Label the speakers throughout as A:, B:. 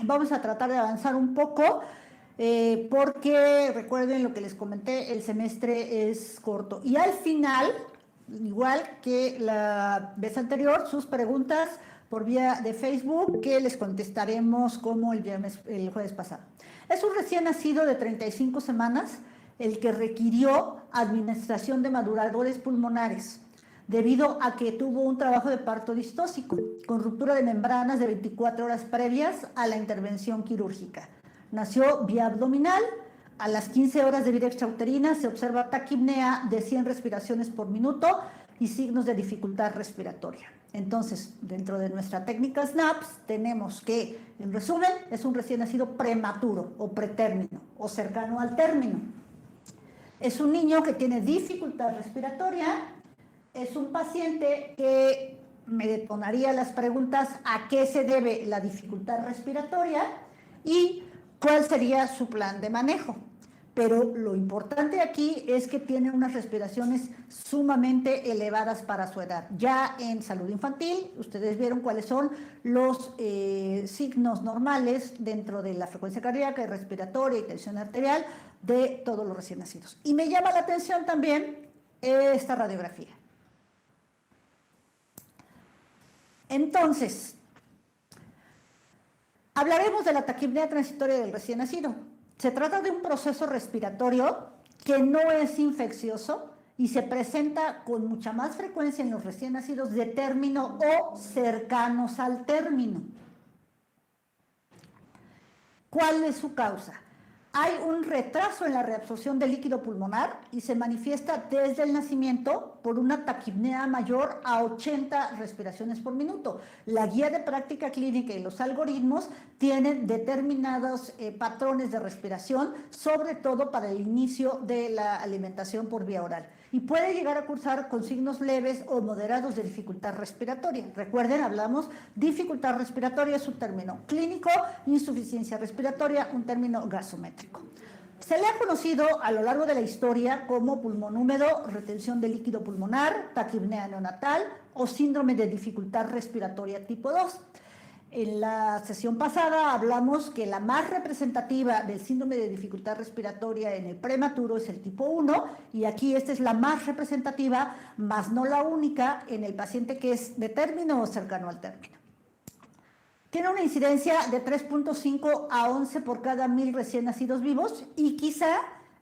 A: Vamos a tratar de avanzar un poco porque recuerden lo que les comenté, el semestre es corto. Y al final, igual que la vez anterior, sus preguntas por vía de Facebook que les contestaremos como el jueves pasado. Es un recién nacido de 35 semanas el que requirió administración de maduradores pulmonares debido a que tuvo un trabajo de parto distóxico, con ruptura de membranas de 24 horas previas a la intervención quirúrgica. Nació vía abdominal, a las 15 horas de vida extrauterina se observa taquipnea de 100 respiraciones por minuto y signos de dificultad respiratoria. Entonces, dentro de nuestra técnica SNAPS, tenemos que, en resumen, es un recién nacido prematuro o pretérmino o cercano al término. Es un niño que tiene dificultad respiratoria. Es un paciente que me detonaría las preguntas a qué se debe la dificultad respiratoria y cuál sería su plan de manejo. Pero lo importante aquí es que tiene unas respiraciones sumamente elevadas para su edad. Ya en salud infantil, ustedes vieron cuáles son los signos normales dentro de la frecuencia cardíaca y respiratoria y tensión arterial de todos los recién nacidos. Y me llama la atención también esta radiografía. Entonces, hablaremos de la taquipnea transitoria del recién nacido. Se trata de un proceso respiratorio que no es infeccioso y se presenta con mucha más frecuencia en los recién nacidos de término o cercanos al término. ¿Cuál es su causa? Hay un retraso en la reabsorción de líquido pulmonar y se manifiesta desde el nacimiento por una taquipnea mayor a 80 respiraciones por minuto. La guía de práctica clínica y los algoritmos tienen determinados patrones de respiración, sobre todo para el inicio de la alimentación por vía oral. Y puede llegar a cursar con signos leves o moderados de dificultad respiratoria. Recuerden, hablamos dificultad respiratoria es un término clínico, insuficiencia respiratoria un término gasométrico. Se le ha conocido a lo largo de la historia como pulmón húmedo, retención de líquido pulmonar, taquipnea neonatal o síndrome de dificultad respiratoria tipo 2. En la sesión pasada hablamos que la más representativa del síndrome de dificultad respiratoria en el prematuro es el tipo 1 y aquí esta es la más representativa, más no la única, en el paciente que es de término o cercano al término. Tiene una incidencia de 3.5 a 11 por cada 1000 recién nacidos vivos y quizá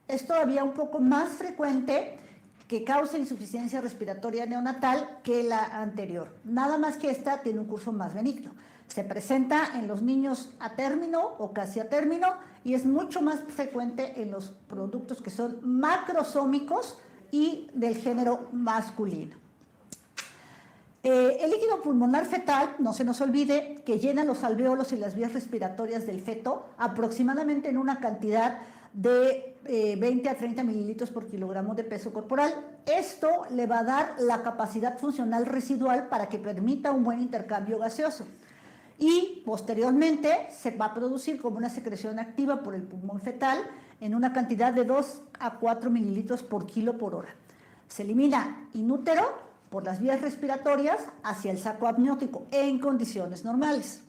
A: es todavía un poco más frecuente que causa insuficiencia respiratoria neonatal que la anterior. Nada más que esta tiene un curso más benigno. Se presenta en los niños a término o casi a término y es mucho más frecuente en los productos que son macrosómicos y del género masculino. El líquido pulmonar fetal, no se nos olvide, que llena los alvéolos y las vías respiratorias del feto aproximadamente en una cantidad de 20 a 30 mililitros por kilogramo de peso corporal. Esto le va a dar la capacidad funcional residual para que permita un buen intercambio gaseoso. Y posteriormente se va a producir como una secreción activa por el pulmón fetal en una cantidad de 2 a 4 mililitros por kilo por hora. Se elimina inútero por las vías respiratorias hacia el saco amniótico en condiciones normales.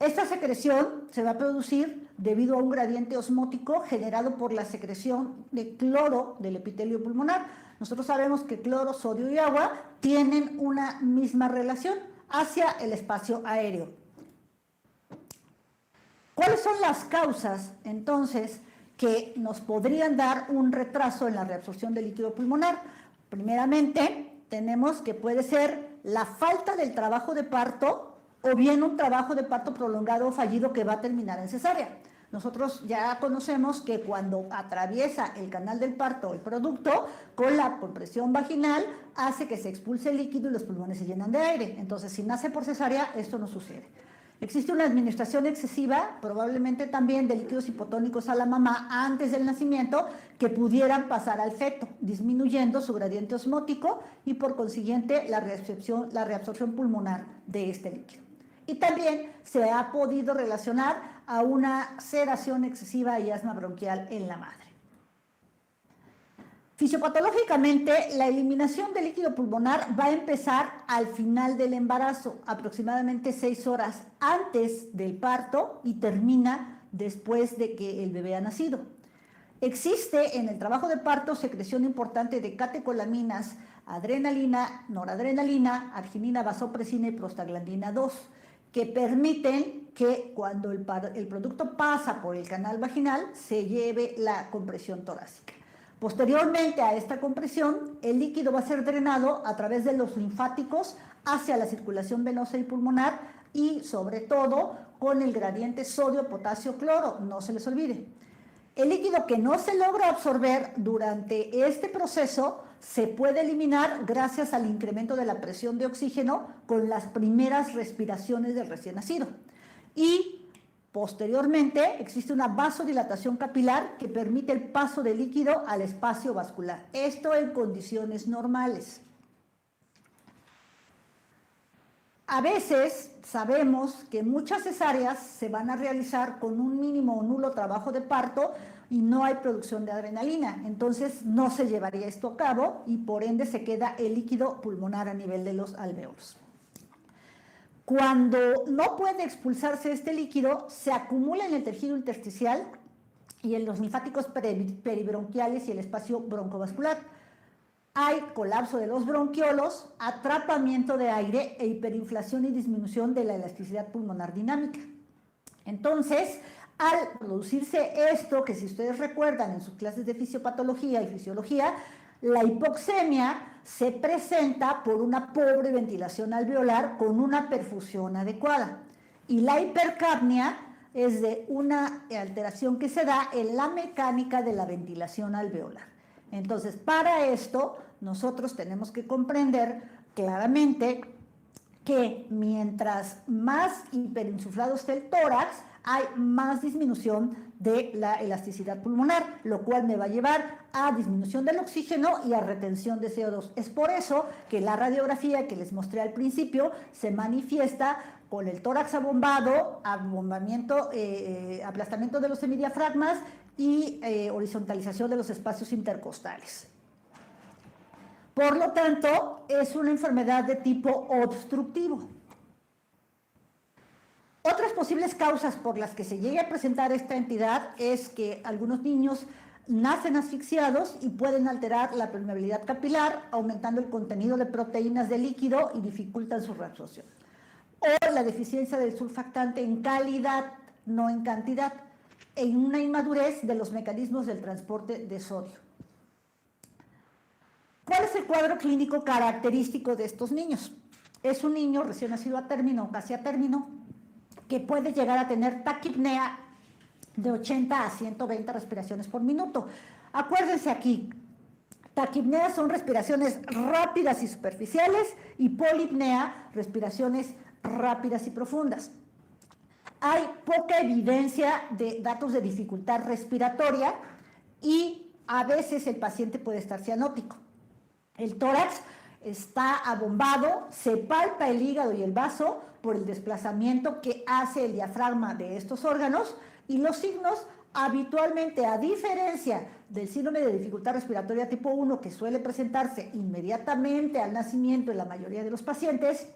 A: Esta secreción se va a producir debido a un gradiente osmótico generado por la secreción de cloro del epitelio pulmonar. Nosotros sabemos que cloro, sodio y agua tienen una misma relación hacia el espacio aéreo. ¿Cuáles son las causas, entonces, que nos podrían dar un retraso en la reabsorción del líquido pulmonar? Primeramente, tenemos que puede ser la falta del trabajo de parto o bien un trabajo de parto prolongado o fallido que va a terminar en cesárea. Nosotros ya conocemos que cuando atraviesa el canal del parto el producto, con la compresión vaginal, hace que se expulse el líquido y los pulmones se llenan de aire. Entonces, si nace por cesárea, esto no sucede. Existe una administración excesiva, probablemente también de líquidos hipotónicos a la mamá antes del nacimiento, que pudieran pasar al feto, disminuyendo su gradiente osmótico y por consiguiente la reabsorción pulmonar de este líquido. Y también se ha podido relacionar a una sedación excesiva y asma bronquial en la madre. Fisiopatológicamente, la eliminación del líquido pulmonar va a empezar al final del embarazo, aproximadamente 6 horas antes del parto y termina después de que el bebé ha nacido. Existe en el trabajo de parto secreción importante de catecolaminas, adrenalina, noradrenalina, arginina, vasopresina y prostaglandina 2, que permiten que cuando el producto pasa por el canal vaginal se lleve la compresión torácica. Posteriormente a esta compresión, el líquido va a ser drenado a través de los linfáticos hacia la circulación venosa y pulmonar y sobre todo con el gradiente sodio-potasio-cloro, no se les olvide. El líquido que no se logra absorber durante este proceso se puede eliminar gracias al incremento de la presión de oxígeno con las primeras respiraciones del recién nacido. Y posteriormente existe una vasodilatación capilar que permite el paso del líquido al espacio vascular. Esto en condiciones normales. A veces sabemos que muchas cesáreas se van a realizar con un mínimo o nulo trabajo de parto y no hay producción de adrenalina. Entonces no se llevaría esto a cabo y por ende se queda el líquido pulmonar a nivel de los alvéolos. Cuando no puede expulsarse este líquido, se acumula en el tejido intersticial y en los linfáticos peribronquiales y el espacio broncovascular. Hay colapso de los bronquiolos, atrapamiento de aire e hiperinflación y disminución de la elasticidad pulmonar dinámica. Entonces, al producirse esto, que si ustedes recuerdan en sus clases de fisiopatología y fisiología, la hipoxemia se presenta por una pobre ventilación alveolar con una perfusión adecuada. Y la hipercapnia es de una alteración que se da en la mecánica de la ventilación alveolar. Entonces, para esto, nosotros tenemos que comprender claramente que mientras más hiperinsuflado esté el tórax, hay más disminución de la elasticidad pulmonar, lo cual me va a llevar a disminución del oxígeno y a retención de CO2. Es por eso que la radiografía que les mostré al principio se manifiesta con el tórax abombado, abombamiento, aplastamiento de los semidiafragmas y horizontalización de los espacios intercostales. Por lo tanto, es una enfermedad de tipo obstructivo. Otras posibles causas por las que se llegue a presentar esta entidad es que algunos niños nacen asfixiados y pueden alterar la permeabilidad capilar, aumentando el contenido de proteínas de líquido y dificultan su reabsorción. O la deficiencia del surfactante en calidad, no en cantidad, en una inmadurez de los mecanismos del transporte de sodio. ¿Cuál es el cuadro clínico característico de estos niños? Es un niño recién nacido a término, casi a término, que puede llegar a tener taquipnea de 80 a 120 respiraciones por minuto. Acuérdense aquí, taquipnea son respiraciones rápidas y superficiales y polipnea, respiraciones rápidas y profundas. Hay poca evidencia de datos de dificultad respiratoria y a veces el paciente puede estar cianótico. El tórax está abombado, se palpa el hígado y el vaso por el desplazamiento que hace el diafragma de estos órganos y los signos habitualmente, a diferencia del síndrome de dificultad respiratoria tipo 1 que suele presentarse inmediatamente al nacimiento en la mayoría de los pacientes,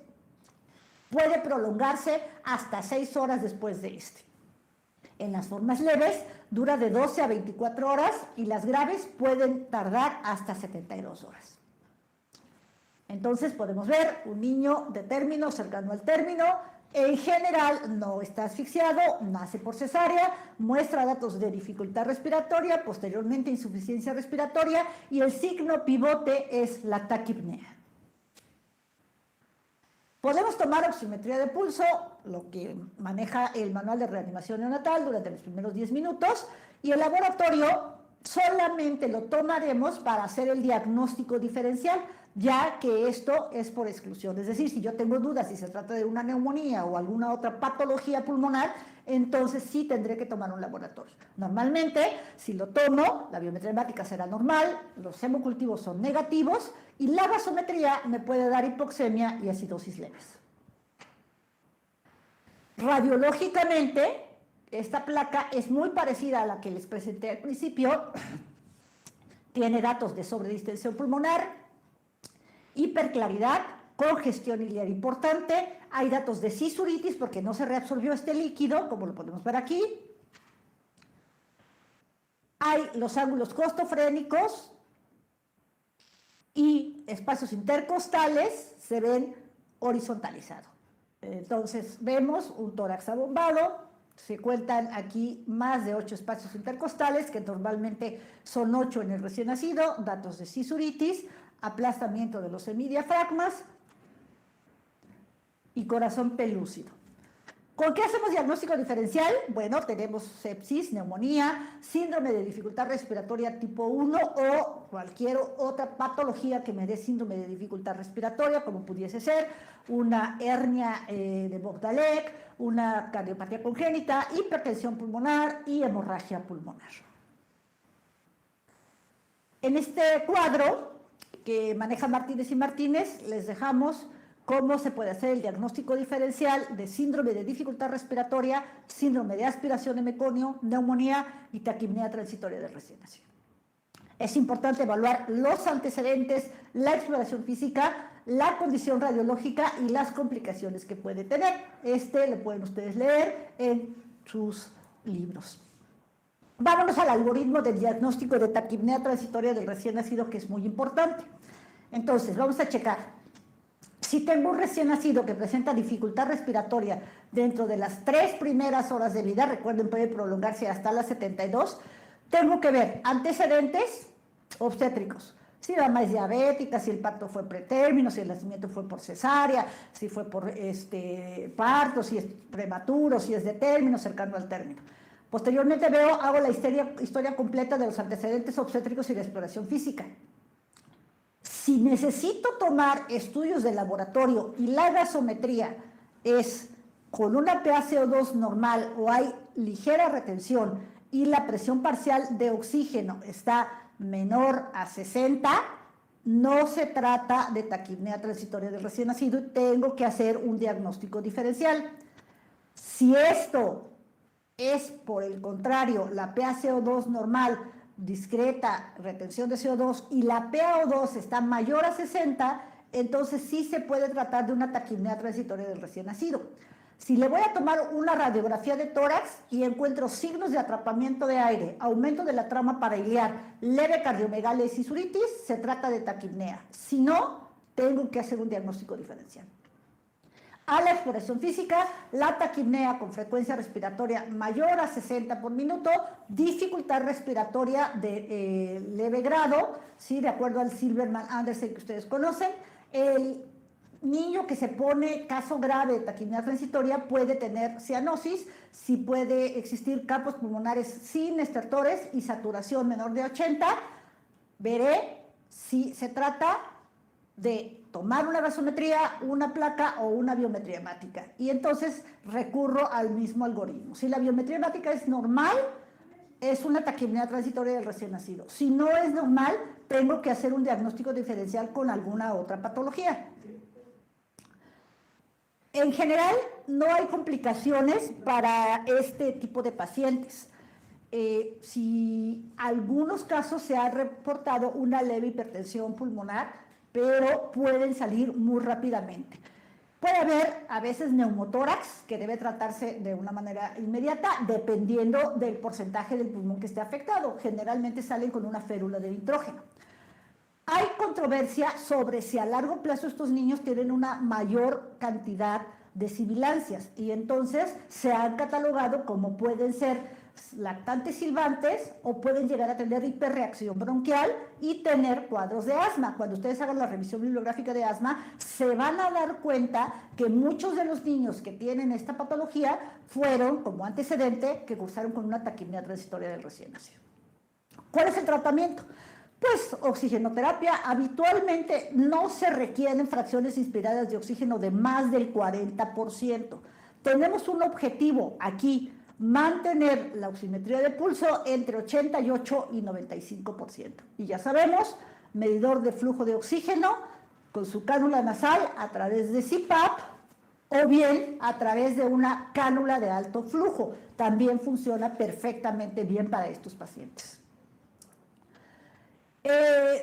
A: puede prolongarse hasta 6 horas después de este. En las formas leves dura de 12 a 24 horas y las graves pueden tardar hasta 72 horas. Entonces podemos ver un niño de término, cercano al término, en general no está asfixiado, nace por cesárea, muestra datos de dificultad respiratoria, posteriormente insuficiencia respiratoria y el signo pivote es la taquipnea. Podemos tomar oximetría de pulso, lo que maneja el manual de reanimación neonatal durante los primeros 10 minutos y el laboratorio solamente lo tomaremos para hacer el diagnóstico diferencial, ya que esto es por exclusión. Es decir, si yo tengo dudas si se trata de una neumonía o alguna otra patología pulmonar, entonces sí tendré que tomar un laboratorio. Normalmente, si lo tomo, la biometría hemática será normal, los hemocultivos son negativos y la gasometría me puede dar hipoxemia y acidosis leves. Radiológicamente, esta placa es muy parecida a la que les presenté al principio, tiene datos de sobredistensión pulmonar, hiperclaridad, congestión ileal importante, hay datos de cisuritis porque no se reabsorbió este líquido, como lo podemos ver aquí. Hay los ángulos costofrénicos y espacios intercostales se ven horizontalizados. Entonces vemos un tórax abombado, se cuentan aquí más de 8 espacios intercostales, que normalmente son 8 en el recién nacido, datos de cisuritis, aplastamiento de los semidiafragmas y corazón pelúcido. ¿Con qué hacemos diagnóstico diferencial? Bueno, tenemos sepsis, neumonía, síndrome de dificultad respiratoria tipo 1 o cualquier otra patología que me dé síndrome de dificultad respiratoria, como pudiese ser una hernia de Bogdalek, una cardiopatía congénita, hipertensión pulmonar y hemorragia pulmonar. En este cuadro que maneja Martínez y Martínez, les dejamos cómo se puede hacer el diagnóstico diferencial de síndrome de dificultad respiratoria, síndrome de aspiración de meconio, neumonía y taquipnea transitoria del recién nacido. Es importante evaluar los antecedentes, la exploración física, la condición radiológica y las complicaciones que puede tener. Lo pueden ustedes leer en sus libros. Vámonos al algoritmo del diagnóstico de taquipnea transitoria del recién nacido, que es muy importante. Entonces, vamos a checar. Si tengo un recién nacido que presenta dificultad respiratoria dentro de las 3 primeras horas de vida, recuerden, puede prolongarse hasta las 72, tengo que ver antecedentes obstétricos. Si la mamá es diabética, si el parto fue pretérmino, si el nacimiento fue por cesárea, si fue por parto, si es prematuro, si es de término, cercano al término. Posteriormente hago la historia completa de los antecedentes obstétricos y la exploración física. Si necesito tomar estudios de laboratorio y la gasometría es con una PaCO2 normal o hay ligera retención y la presión parcial de oxígeno está menor a 60, no se trata de taquipnea transitoria del recién nacido y tengo que hacer un diagnóstico diferencial. Si esto es, por el contrario, la PaCO2 normal, discreta, retención de CO2 y la PaO2 está mayor a 60, entonces sí se puede tratar de una taquipnea transitoria del recién nacido. Si le voy a tomar una radiografía de tórax y encuentro signos de atrapamiento de aire, aumento de la trama parailiar, leve cardiomegalia y cisuritis, se trata de taquipnea. Si no, tengo que hacer un diagnóstico diferencial. A la exploración física, la taquipnea con frecuencia respiratoria mayor a 60 por minuto, dificultad respiratoria de leve grado, ¿sí? De acuerdo al Silverman-Andersen que ustedes conocen. El niño que se pone caso grave de taquipnea transitoria puede tener cianosis, si puede existir campos pulmonares sin estertores y saturación menor de 80, veré si se trata de tomar una gasometría, una placa o una biometría hemática. Y entonces recurro al mismo algoritmo. Si la biometría hemática es normal, es una taquipnea transitoria del recién nacido. Si no es normal, tengo que hacer un diagnóstico diferencial con alguna otra patología. En general, no hay complicaciones para este tipo de pacientes. Si algunos casos se ha reportado una leve hipertensión pulmonar, pero pueden salir muy rápidamente. Puede haber a veces neumotórax, que debe tratarse de una manera inmediata, dependiendo del porcentaje del pulmón que esté afectado. Generalmente salen con una férula de nitrógeno. Hay controversia sobre si a largo plazo estos niños tienen una mayor cantidad de sibilancias y entonces se han catalogado como pueden ser lactantes silbantes o pueden llegar a tener hiperreacción bronquial y tener cuadros de asma. Cuando ustedes hagan la revisión bibliográfica de asma, se van a dar cuenta que muchos de los niños que tienen esta patología fueron, como antecedente, que cursaron con una taquipnea transitoria del recién nacido. ¿Cuál es el tratamiento? Pues oxigenoterapia. Habitualmente no se requieren fracciones inspiradas de oxígeno de más del 40%. Tenemos un objetivo aquí, mantener la oximetría de pulso entre 88 y 95%. Y ya sabemos, medidor de flujo de oxígeno con su cánula nasal a través de CPAP o bien a través de una cánula de alto flujo. También funciona perfectamente bien para estos pacientes.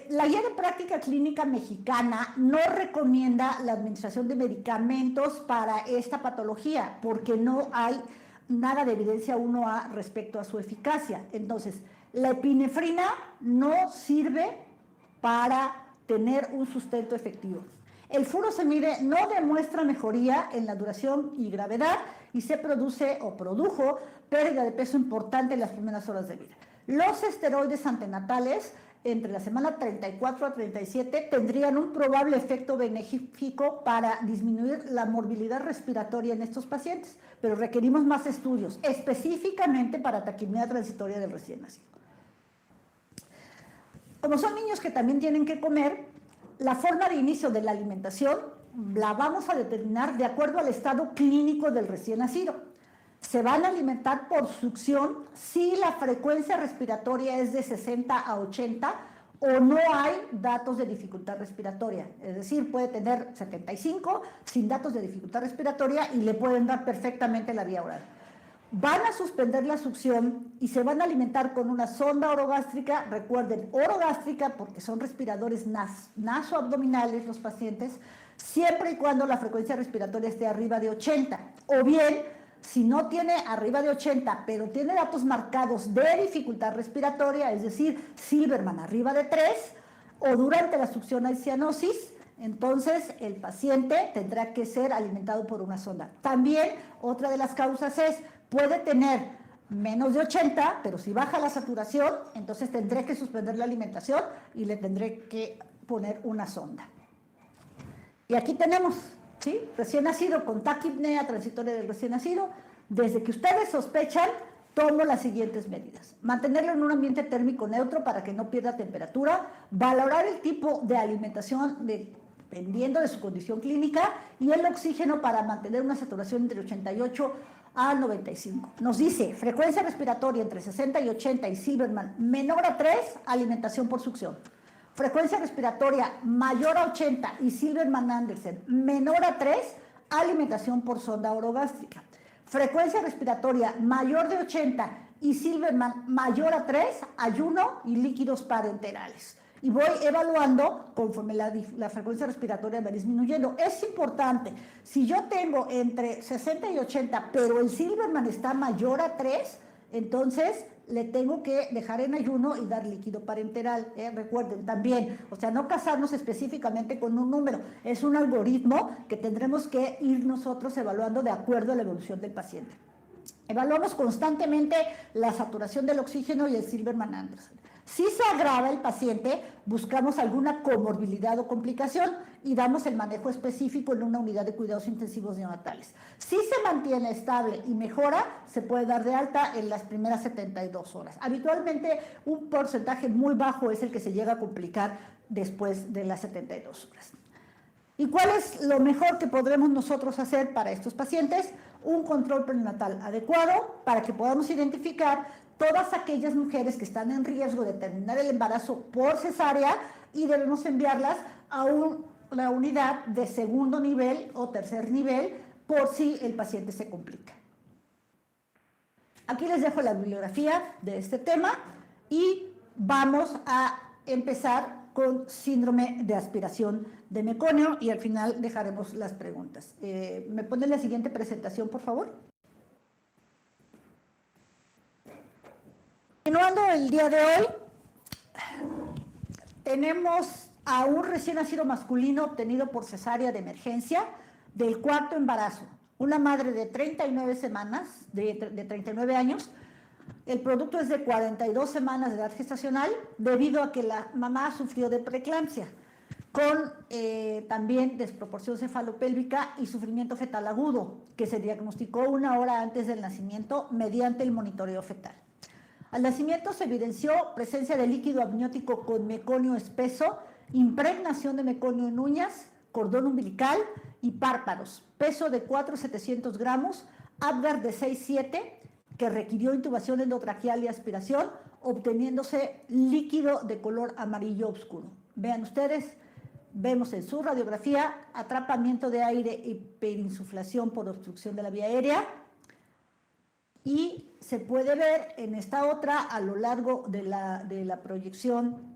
A: La guía de práctica clínica mexicana no recomienda la administración de medicamentos para esta patología porque no hay nada de evidencia 1A respecto a su eficacia. Entonces, la epinefrina no sirve para tener un sustento efectivo. El furosemide no demuestra mejoría en la duración y gravedad y se produce o produjo pérdida de peso importante en las primeras horas de vida. Los esteroides antenatales entre la semana 34 a 37 tendrían un probable efecto benéfico para disminuir la morbilidad respiratoria en estos pacientes, pero requerimos más estudios, específicamente para taquipnea transitoria del recién nacido. Como son niños que también tienen que comer, la forma de inicio de la alimentación la vamos a determinar de acuerdo al estado clínico del recién nacido. Se van a alimentar por succión si la frecuencia respiratoria es de 60 a 80 o no hay datos de dificultad respiratoria. Es decir, puede tener 75 sin datos de dificultad respiratoria y le pueden dar perfectamente la vía oral. Van a suspender la succión y se van a alimentar con una sonda orogástrica. Recuerden, orogástrica porque son respiradores nasoabdominales los pacientes, siempre y cuando la frecuencia respiratoria esté arriba de 80. O bien, si no tiene arriba de 80, pero tiene datos marcados de dificultad respiratoria, es decir, Silberman arriba de 3, o durante la succión hay cianosis, entonces el paciente tendrá que ser alimentado por una sonda. También, otra de las causas es, puede tener menos de 80, pero si baja la saturación, entonces tendré que suspender la alimentación y le tendré que poner una sonda. Y aquí tenemos, ¿sí? Recién nacido con taquipnea transitoria del recién nacido. Desde que ustedes sospechan, tomo las siguientes medidas. Mantenerlo en un ambiente térmico neutro para que no pierda temperatura, valorar el tipo de alimentación dependiendo de su condición clínica y el oxígeno para mantener una saturación entre 88 a 95. Nos dice, frecuencia respiratoria entre 60 y 80 y Silberman menor a 3, alimentación por succión. Frecuencia respiratoria mayor a 80 y Silberman-Andersen menor a 3, alimentación por sonda orogástrica. Frecuencia respiratoria mayor de 80 y Silberman mayor a 3, ayuno y líquidos parenterales. Y voy evaluando conforme la frecuencia respiratoria va disminuyendo. Es importante, si yo tengo entre 60 y 80, pero el Silberman está mayor a 3, entonces le tengo que dejar en ayuno y dar líquido parenteral. Recuerden también, o sea, no casarnos específicamente con un número, es un algoritmo que tendremos que ir nosotros evaluando de acuerdo a la evolución del paciente. Evaluamos constantemente la saturación del oxígeno y el Silberman-Andersen. Si se agrava el paciente, buscamos alguna comorbilidad o complicación y damos el manejo específico en una unidad de cuidados intensivos neonatales. Si se mantiene estable y mejora, se puede dar de alta en las primeras 72 horas. Habitualmente, un porcentaje muy bajo es el que se llega a complicar después de las 72 horas. ¿Y cuál es lo mejor que podremos nosotros hacer para estos pacientes? Un control prenatal adecuado para que podamos identificar todas aquellas mujeres que están en riesgo de terminar el embarazo por cesárea y debemos enviarlas a una unidad de segundo nivel o tercer nivel por si el paciente se complica. Aquí les dejo la bibliografía de este tema y vamos a empezar con síndrome de aspiración de meconio y al final dejaremos las preguntas. ¿Me ponen la siguiente presentación, por favor? Continuando el día de hoy, tenemos a un recién nacido masculino obtenido por cesárea de emergencia del cuarto embarazo. Una madre de 39 semanas, de 39 años. El producto es de 42 semanas de edad gestacional debido a que la mamá sufrió de preeclampsia con también desproporción cefalopélvica y sufrimiento fetal agudo que se diagnosticó 1 hora antes del nacimiento mediante el monitoreo fetal. Al nacimiento se evidenció presencia de líquido amniótico con meconio espeso, impregnación de meconio en uñas, cordón umbilical y párpados, peso de 4,700 gramos, Apgar de 6,7, que requirió intubación endotraqueal y aspiración, obteniéndose líquido de color amarillo oscuro. Vean ustedes, vemos en su radiografía atrapamiento de aire y hiperinsuflación por obstrucción de la vía aérea, y se puede ver en esta otra a lo largo de la proyección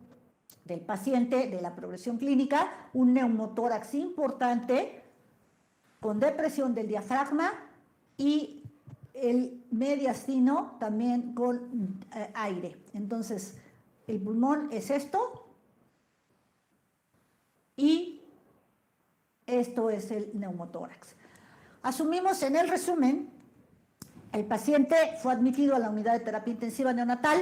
A: del paciente, de la progresión clínica, un neumotórax importante con depresión del diafragma y el mediastino también con aire. Entonces, el pulmón es esto y esto es el neumotórax. Asumimos en el resumen, el paciente fue admitido a la unidad de terapia intensiva neonatal,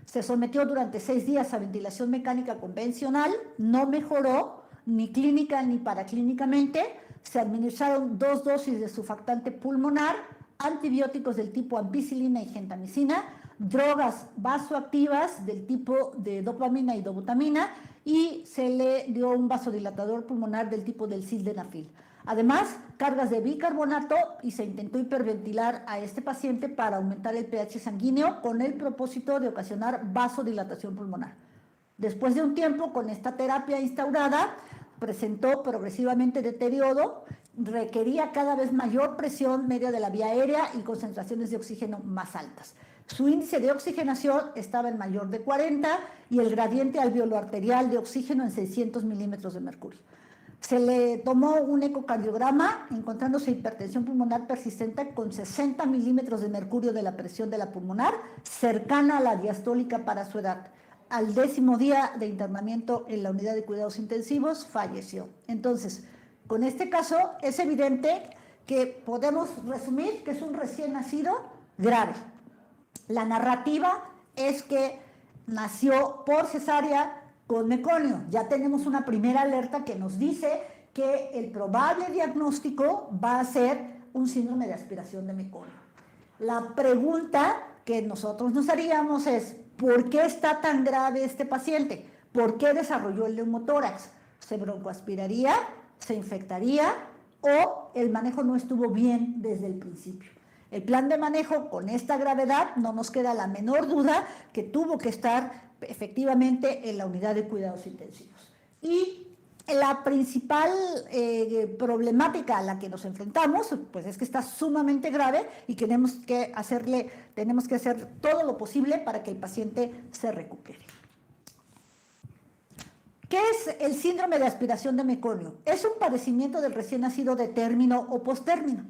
A: se sometió durante 6 días a ventilación mecánica convencional, no mejoró ni clínica ni paraclínicamente, se administraron 2 dosis de surfactante pulmonar, antibióticos del tipo ampicilina y gentamicina, drogas vasoactivas del tipo de dopamina y dobutamina y se le dio un vasodilatador pulmonar del tipo del sildenafil. Además, cargas de bicarbonato y se intentó hiperventilar a este paciente para aumentar el pH sanguíneo con el propósito de ocasionar vasodilatación pulmonar. Después de un tiempo con esta terapia instaurada, presentó progresivamente deterioro, requería cada vez mayor presión media de la vía aérea y concentraciones de oxígeno más altas. Su índice de oxigenación estaba en mayor de 40 y el gradiente alveolo-arterial de oxígeno en 600 milímetros de mercurio. Se le tomó un ecocardiograma encontrándose hipertensión pulmonar persistente con 60 milímetros de mercurio de la presión de la pulmonar, cercana a la diastólica para su edad. Al 10º día de internamiento en la unidad de cuidados intensivos, falleció. Entonces, con este caso es evidente que podemos resumir que es un recién nacido grave. La narrativa es que nació por cesárea con meconio. Ya tenemos una primera alerta que nos dice que el probable diagnóstico va a ser un síndrome de aspiración de meconio. La pregunta que nosotros nos haríamos es, ¿por qué está tan grave este paciente? ¿Por qué desarrolló el neumotórax? ¿Se broncoaspiraría? ¿Se infectaría? ¿O el manejo no estuvo bien desde el principio? El plan de manejo con esta gravedad no nos queda la menor duda que tuvo que estar efectivamente en la unidad de cuidados intensivos. Y la principal problemática a la que nos enfrentamos, pues es que está sumamente grave y tenemos que hacer todo lo posible para que el paciente se recupere. ¿Qué es el síndrome de aspiración de meconio? Es un padecimiento del recién nacido de término o postérmino,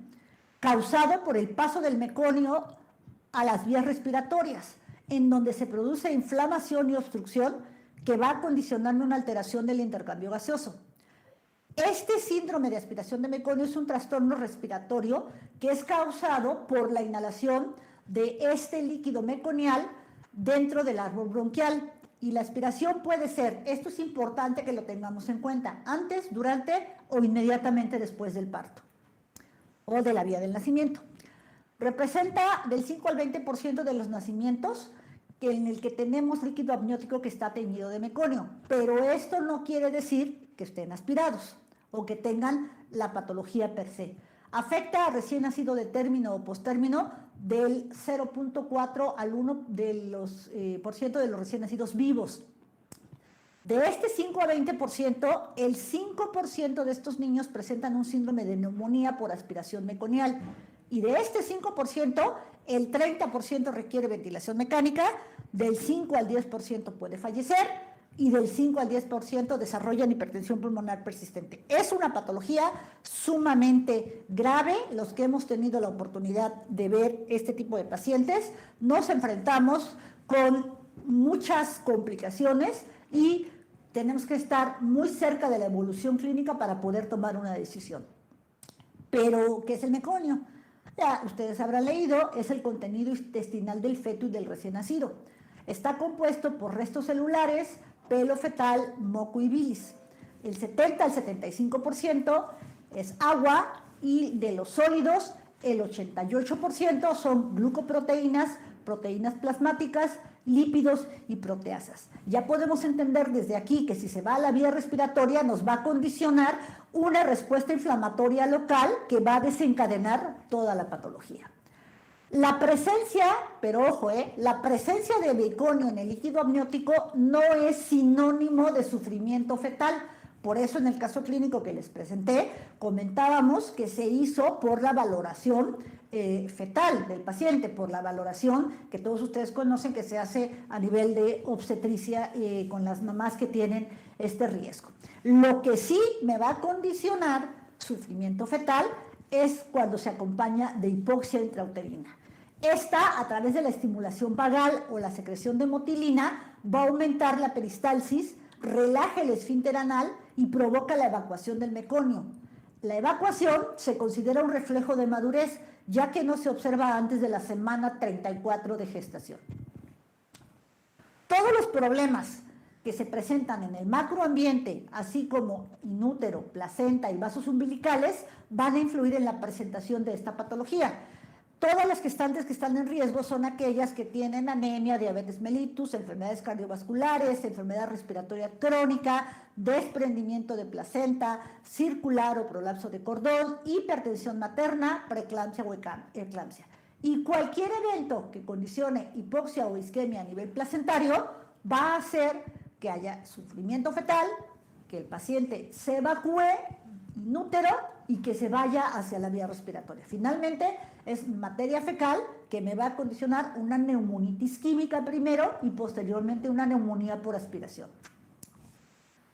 A: causado por el paso del meconio a las vías respiratorias, en donde se produce inflamación y obstrucción que va condicionando una alteración del intercambio gaseoso. Este síndrome de aspiración de meconio es un trastorno respiratorio que es causado por la inhalación de este líquido meconial dentro del árbol bronquial. Y la aspiración puede ser, esto es importante que lo tengamos en cuenta, antes, durante o inmediatamente después del parto o de la vía del nacimiento. Representa del 5 al 20% de los nacimientos en el que tenemos líquido amniótico que está teñido de meconio, pero esto no quiere decir que estén aspirados o que tengan la patología per se. Afecta a recién nacido de término o postérmino del 0.4 al 1% de los recién nacidos vivos. De este 5 a 20%, el 5% de estos niños presentan un síndrome de neumonía por aspiración meconial. Y de este 5%, el 30% requiere ventilación mecánica, del 5 al 10% puede fallecer y del 5 al 10% desarrollan hipertensión pulmonar persistente. Es una patología sumamente grave. Los que hemos tenido la oportunidad de ver este tipo de pacientes, nos enfrentamos con muchas complicaciones y tenemos que estar muy cerca de la evolución clínica para poder tomar una decisión. Pero, ¿qué es el meconio? Ya ustedes habrán leído, es el contenido intestinal del feto y del recién nacido. Está compuesto por restos celulares, pelo fetal, moco y bilis. El 70 al 75% es agua y de los sólidos el 88% son glucoproteínas, proteínas plasmáticas, lípidos y proteasas. Ya podemos entender desde aquí que si se va a la vía respiratoria nos va a condicionar una respuesta inflamatoria local que va a desencadenar toda la patología. La presencia, pero ojo, la presencia de meconio en el líquido amniótico no es sinónimo de sufrimiento fetal, Por eso en el caso clínico que les presenté, comentábamos que se hizo por la valoración fetal del paciente, por la valoración que todos ustedes conocen que se hace a nivel de obstetricia con las mamás que tienen este riesgo. Lo que sí me va a condicionar sufrimiento fetal es cuando se acompaña de hipoxia intrauterina. Esta, a través de la estimulación vagal o la secreción de motilina, va a aumentar la peristalsis, relaja el esfínter anal y provoca la evacuación del meconio. La evacuación se considera un reflejo de madurez, ya que no se observa antes de la semana 34 de gestación. Todos los problemas que se presentan en el macroambiente, así como inútero, placenta y vasos umbilicales, van a influir en la presentación de esta patología. Todas las gestantes que están en riesgo son aquellas que tienen anemia, diabetes mellitus, enfermedades cardiovasculares, enfermedad respiratoria crónica, desprendimiento de placenta, circular o prolapso de cordón, hipertensión materna, preeclampsia o eclampsia. Y cualquier evento que condicione hipoxia o isquemia a nivel placentario va a hacer que haya sufrimiento fetal, que el paciente se evacúe inútero y que se vaya hacia la vía respiratoria. Finalmente, es materia fecal que me va a condicionar una neumonitis química primero y posteriormente una neumonía por aspiración.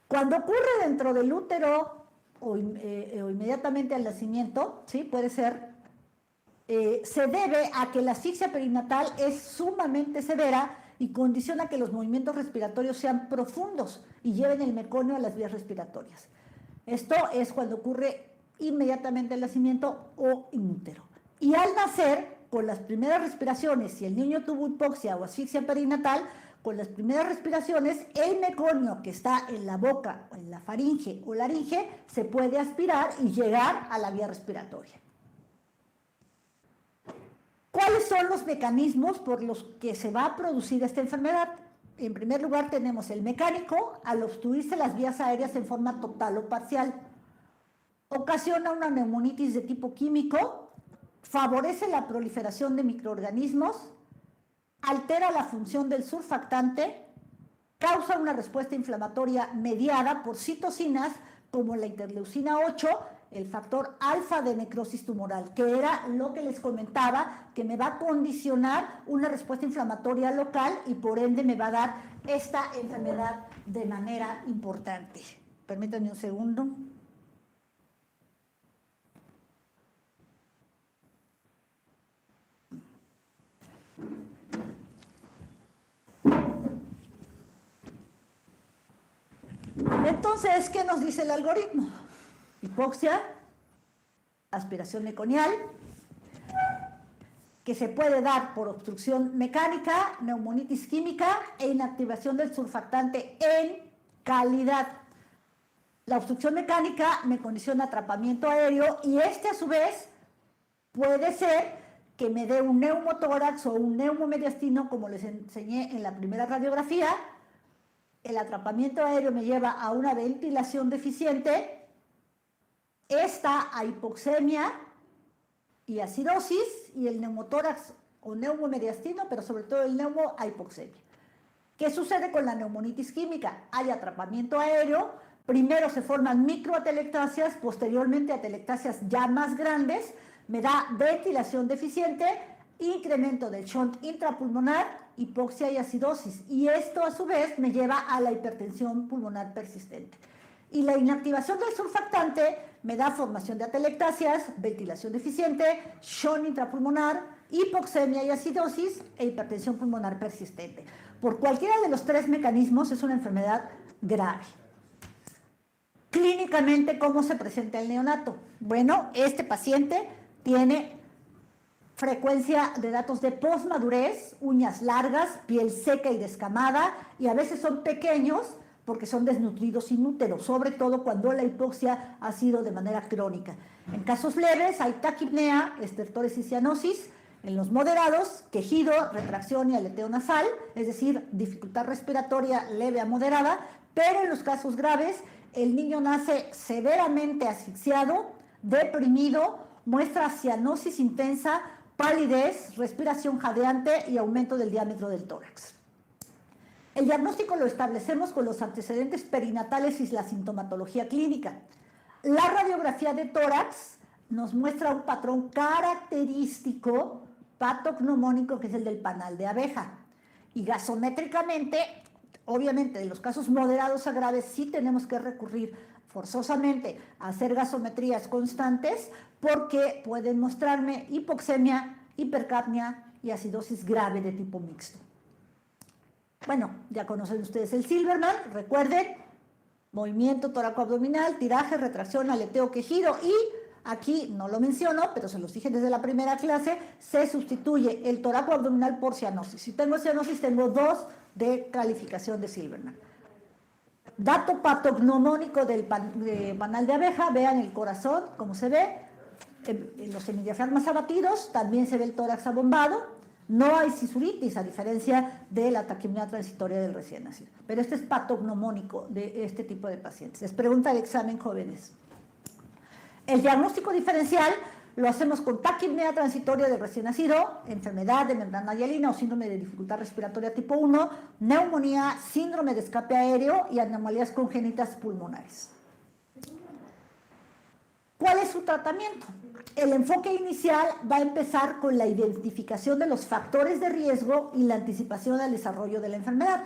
A: Cuando ocurre dentro del útero o inmediatamente al nacimiento, ¿sí? Puede ser, se debe a que la asfixia perinatal es sumamente severa y condiciona que los movimientos respiratorios sean profundos y lleven el meconio a las vías respiratorias. Esto es cuando ocurre inmediatamente al nacimiento o in útero. Y al nacer, con las primeras respiraciones, si el niño tuvo hipoxia o asfixia perinatal, con las primeras respiraciones, el meconio que está en la boca, en la faringe o laringe, se puede aspirar y llegar a la vía respiratoria. ¿Cuáles son los mecanismos por los que se va a producir esta enfermedad? En primer lugar tenemos el mecánico, al obstruirse las vías aéreas en forma total o parcial. Ocasiona una neumonitis de tipo químico, favorece la proliferación de microorganismos, altera la función del surfactante, causa una respuesta inflamatoria mediada por citocinas como la interleucina 8, el factor alfa de necrosis tumoral, que era lo que les comentaba, que me va a condicionar una respuesta inflamatoria local y por ende me va a dar esta enfermedad de manera importante. Permítanme un segundo. Entonces, ¿qué nos dice el algoritmo? Hipoxia, aspiración meconial, que se puede dar por obstrucción mecánica, neumonitis química e inactivación del surfactante en calidad. La obstrucción mecánica me condiciona atrapamiento aéreo y a su vez puede ser que me dé un neumotórax o un neumomediastino, como les enseñé en la primera radiografía. El atrapamiento aéreo me lleva a una ventilación deficiente, esta a hipoxemia y acidosis, y el neumotórax o neumomediastino, pero sobre todo el neumo a hipoxemia. ¿Qué sucede con la neumonitis química? Hay atrapamiento aéreo, primero se forman microatelectasias, posteriormente atelectasias ya más grandes, me da ventilación deficiente, incremento del shunt intrapulmonar, hipoxia y acidosis, y esto a su vez me lleva a la hipertensión pulmonar persistente. Y la inactivación del surfactante me da formación de atelectasias, ventilación deficiente, shunt intrapulmonar, hipoxemia y acidosis e hipertensión pulmonar persistente. Por cualquiera de los tres mecanismos es una enfermedad grave. Clínicamente, ¿cómo se presenta el neonato? Bueno, este paciente tiene frecuencia de datos de posmadurez, uñas largas, piel seca y descamada, y a veces son pequeños porque son desnutridos sin útero, sobre todo cuando la hipoxia ha sido de manera crónica. En casos leves hay taquipnea, estertores y cianosis. En los moderados, quejido, retracción y aleteo nasal, es decir, dificultad respiratoria leve a moderada, pero en los casos graves el niño nace severamente asfixiado, deprimido, muestra cianosis intensa, palidez, respiración jadeante y aumento del diámetro del tórax. El diagnóstico lo establecemos con los antecedentes perinatales y la sintomatología clínica. La radiografía de tórax nos muestra un patrón característico patognomónico, que es el del panal de abeja. Y gasométricamente, obviamente, en los casos moderados a graves, sí tenemos que recurrir forzosamente a hacer gasometrías constantes, porque pueden mostrarme hipoxemia, hipercapnia y acidosis grave de tipo mixto. Bueno, ya conocen ustedes el Silverman, recuerden, movimiento toracoabdominal, tiraje, retracción, aleteo, quejido, y aquí no lo menciono, pero se los dije desde la primera clase, se sustituye el toracoabdominal por cianosis. Si tengo cianosis, tengo 2 de calificación de Silverman. Dato patognomónico del panal de abeja, vean el corazón, como se ve, en los semidiafragmas abatidos, también se ve el tórax abombado. No hay cisuritis, a diferencia de la taquipnea transitoria del recién nacido. Pero este es patognomónico de este tipo de pacientes. Les pregunta el examen, jóvenes. El diagnóstico diferencial lo hacemos con taquipnea transitoria del recién nacido, enfermedad de membrana hialina o síndrome de dificultad respiratoria tipo 1, neumonía, síndrome de escape aéreo y anomalías congénitas pulmonares. ¿Cuál es su tratamiento? El enfoque inicial va a empezar con la identificación de los factores de riesgo y la anticipación al desarrollo de la enfermedad.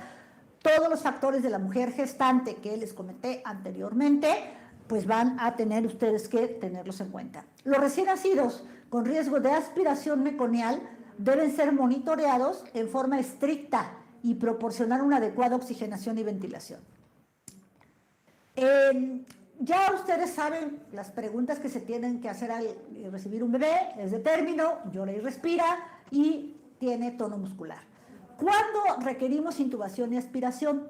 A: Todos los factores de la mujer gestante que les comenté anteriormente, pues van a tener ustedes que tenerlos en cuenta. Los recién nacidos con riesgo de aspiración meconial deben ser monitoreados en forma estricta y proporcionar una adecuada oxigenación y ventilación. Ya ustedes saben las preguntas que se tienen que hacer al recibir un bebé: es de término, llora y respira y tiene tono muscular. ¿Cuándo requerimos intubación y aspiración?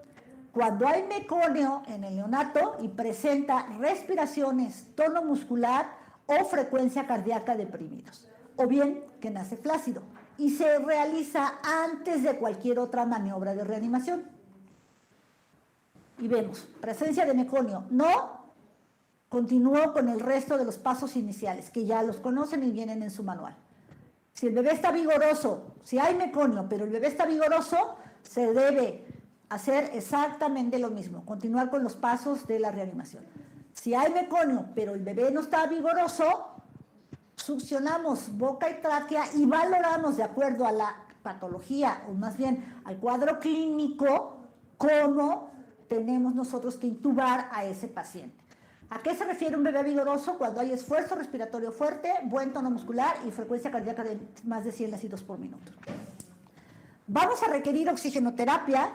A: Cuando hay meconio en el neonato y presenta respiraciones, tono muscular o frecuencia cardíaca deprimidos, o bien que nace flácido y se realiza antes de cualquier otra maniobra de reanimación. Y vemos, presencia de meconio, no. Continúo con el resto de los pasos iniciales, que ya los conocen y vienen en su manual. Si el bebé está vigoroso, si hay meconio, pero el bebé está vigoroso, se debe hacer exactamente lo mismo, continuar con los pasos de la reanimación. Si hay meconio, pero el bebé no está vigoroso, succionamos boca y tráquea y valoramos de acuerdo a la patología, o más bien al cuadro clínico, cómo tenemos nosotros que intubar a ese paciente. ¿A qué se refiere un bebé vigoroso? Cuando hay esfuerzo respiratorio fuerte, buen tono muscular y frecuencia cardíaca de más de 100 latidos por minuto. Vamos a requerir oxigenoterapia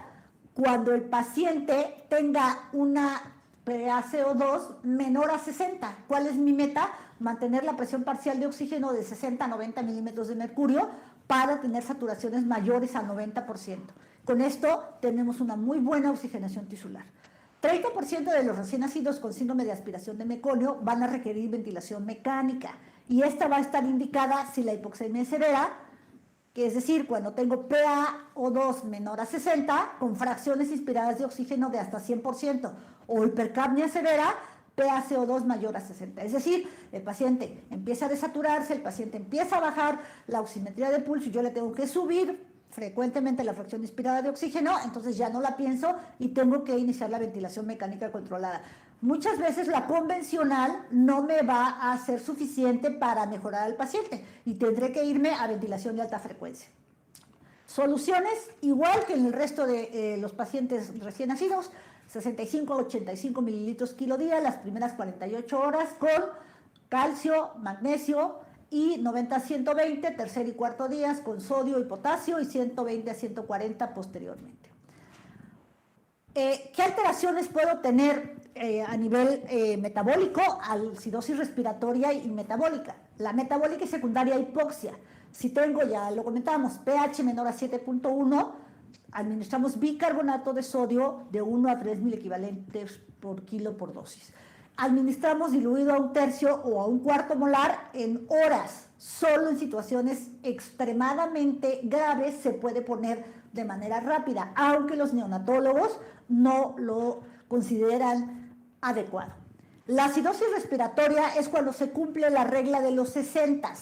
A: cuando el paciente tenga una PaCO2 menor a 60. ¿Cuál es mi meta? Mantener la presión parcial de oxígeno de 60 a 90 milímetros de mercurio para tener saturaciones mayores al 90%. Con esto tenemos una muy buena oxigenación tisular. 30% de los recién nacidos con síndrome de aspiración de meconio van a requerir ventilación mecánica, y esta va a estar indicada si la hipoxemia es severa, que es decir, cuando tengo PaO2 menor a 60, con fracciones inspiradas de oxígeno de hasta 100%, o hipercapnia severa, PaCO2 mayor a 60. Es decir, el paciente empieza a desaturarse, el paciente empieza a bajar la oximetría de pulso y yo le tengo que subir frecuentemente la fracción inspirada de oxígeno, entonces ya no la pienso y tengo que iniciar la ventilación mecánica controlada. Muchas veces la convencional no me va a ser suficiente para mejorar al paciente y tendré que irme a ventilación de alta frecuencia. Soluciones, igual que en el resto de los pacientes recién nacidos, 65 a 85 mililitros kilo día las primeras 48 horas con calcio, magnesio, y 90 a 120, tercer y cuarto días con sodio y potasio, y 120 a 140 posteriormente. ¿Qué alteraciones puedo tener a nivel metabólico? Acidosis respiratoria y metabólica. La metabólica y secundaria hipoxia. Si tengo, ya lo comentamos, pH menor a 7.1, administramos bicarbonato de sodio de 1 a 3 miliequivalentes por kilo por dosis. Administramos diluido a 1/3 o a 1/4 molar en horas. Solo en situaciones extremadamente graves se puede poner de manera rápida, aunque los neonatólogos no lo consideran adecuado. La acidosis respiratoria es cuando se cumple la regla de los 60,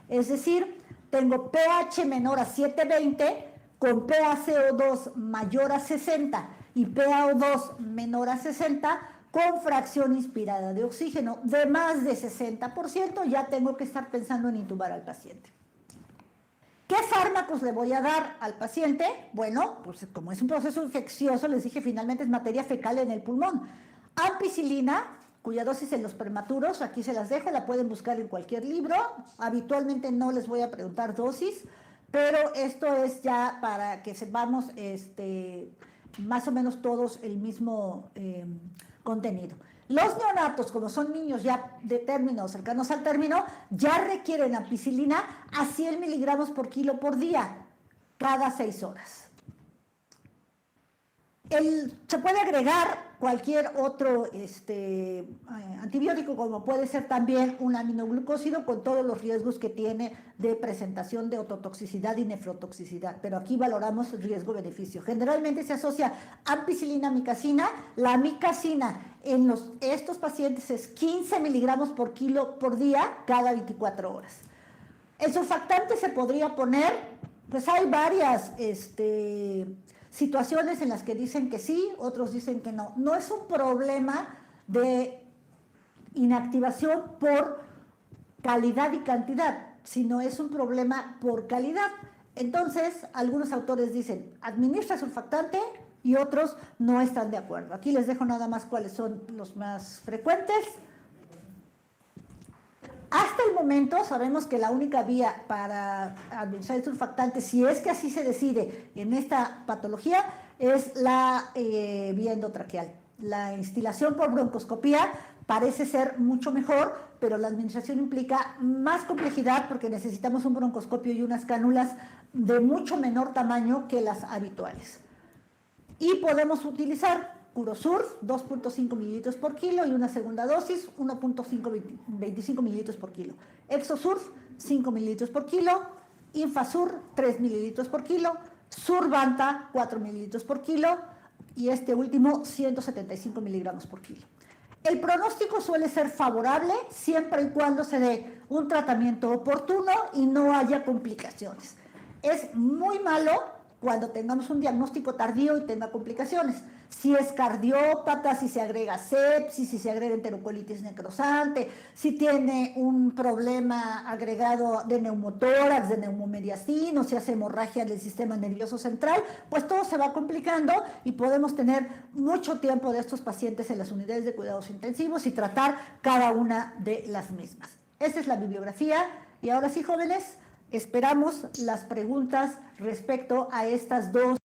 A: es decir, tengo pH menor a 7.20, con PaCO2 mayor a 60 y PaO2 menor a 60, con fracción inspirada de oxígeno de más de 60%, ya tengo que estar pensando en intubar al paciente. ¿Qué fármacos le voy a dar al paciente? Bueno, pues como es un proceso infeccioso, les dije, finalmente es materia fecal en el pulmón. Ampicilina, cuya dosis en los prematuros, aquí se las dejo, la pueden buscar en cualquier libro. Habitualmente no les voy a preguntar dosis, pero esto es ya para que sepamos más o menos todos el mismo contenido. Los neonatos, como son niños ya de término, cercanos al término, ya requieren ampicilina a 100 miligramos por kilo por día, cada 6 horas. Se puede agregar cualquier otro antibiótico, como puede ser también un aminoglucósido, con todos los riesgos que tiene de presentación de ototoxicidad y nefrotoxicidad, pero aquí valoramos el riesgo-beneficio. Generalmente se asocia ampicilina-amicacina. La amicacina en estos pacientes es 15 miligramos por kilo por día cada 24 horas. El surfactante se podría poner, pues hay varias situaciones en las que dicen que sí, otros dicen que no. No es un problema de inactivación por calidad y cantidad, sino es un problema por calidad. Entonces, algunos autores dicen, administra surfactante, y otros no están de acuerdo. Aquí les dejo nada más cuáles son los más frecuentes. Hasta el momento sabemos que la única vía para administrar el surfactante, si es que así se decide en esta patología, es la vía endotraqueal. La instilación por broncoscopía parece ser mucho mejor, pero la administración implica más complejidad porque necesitamos un broncoscopio y unas cánulas de mucho menor tamaño que las habituales. Y podemos utilizar Curosurf, 2.5 mililitros por kilo, y una segunda dosis, 1.25 mililitros por kilo. Exosurf, 5 mililitros por kilo. Infasur, 3 mililitros por kilo. Survanta, 4 mililitros por kilo. Y este último, 175 miligramos por kilo. El pronóstico suele ser favorable siempre y cuando se dé un tratamiento oportuno y no haya complicaciones. Es muy malo cuando tengamos un diagnóstico tardío y tenga complicaciones. Si es cardiópata, si se agrega sepsis, si se agrega enterocolitis necrosante, si tiene un problema agregado de neumotórax, de neumomediastino, si hace hemorragia del sistema nervioso central, pues todo se va complicando y podemos tener mucho tiempo de estos pacientes en las unidades de cuidados intensivos y tratar cada una de las mismas. Esa es la bibliografía. Y ahora sí, jóvenes, esperamos las preguntas respecto a estas dos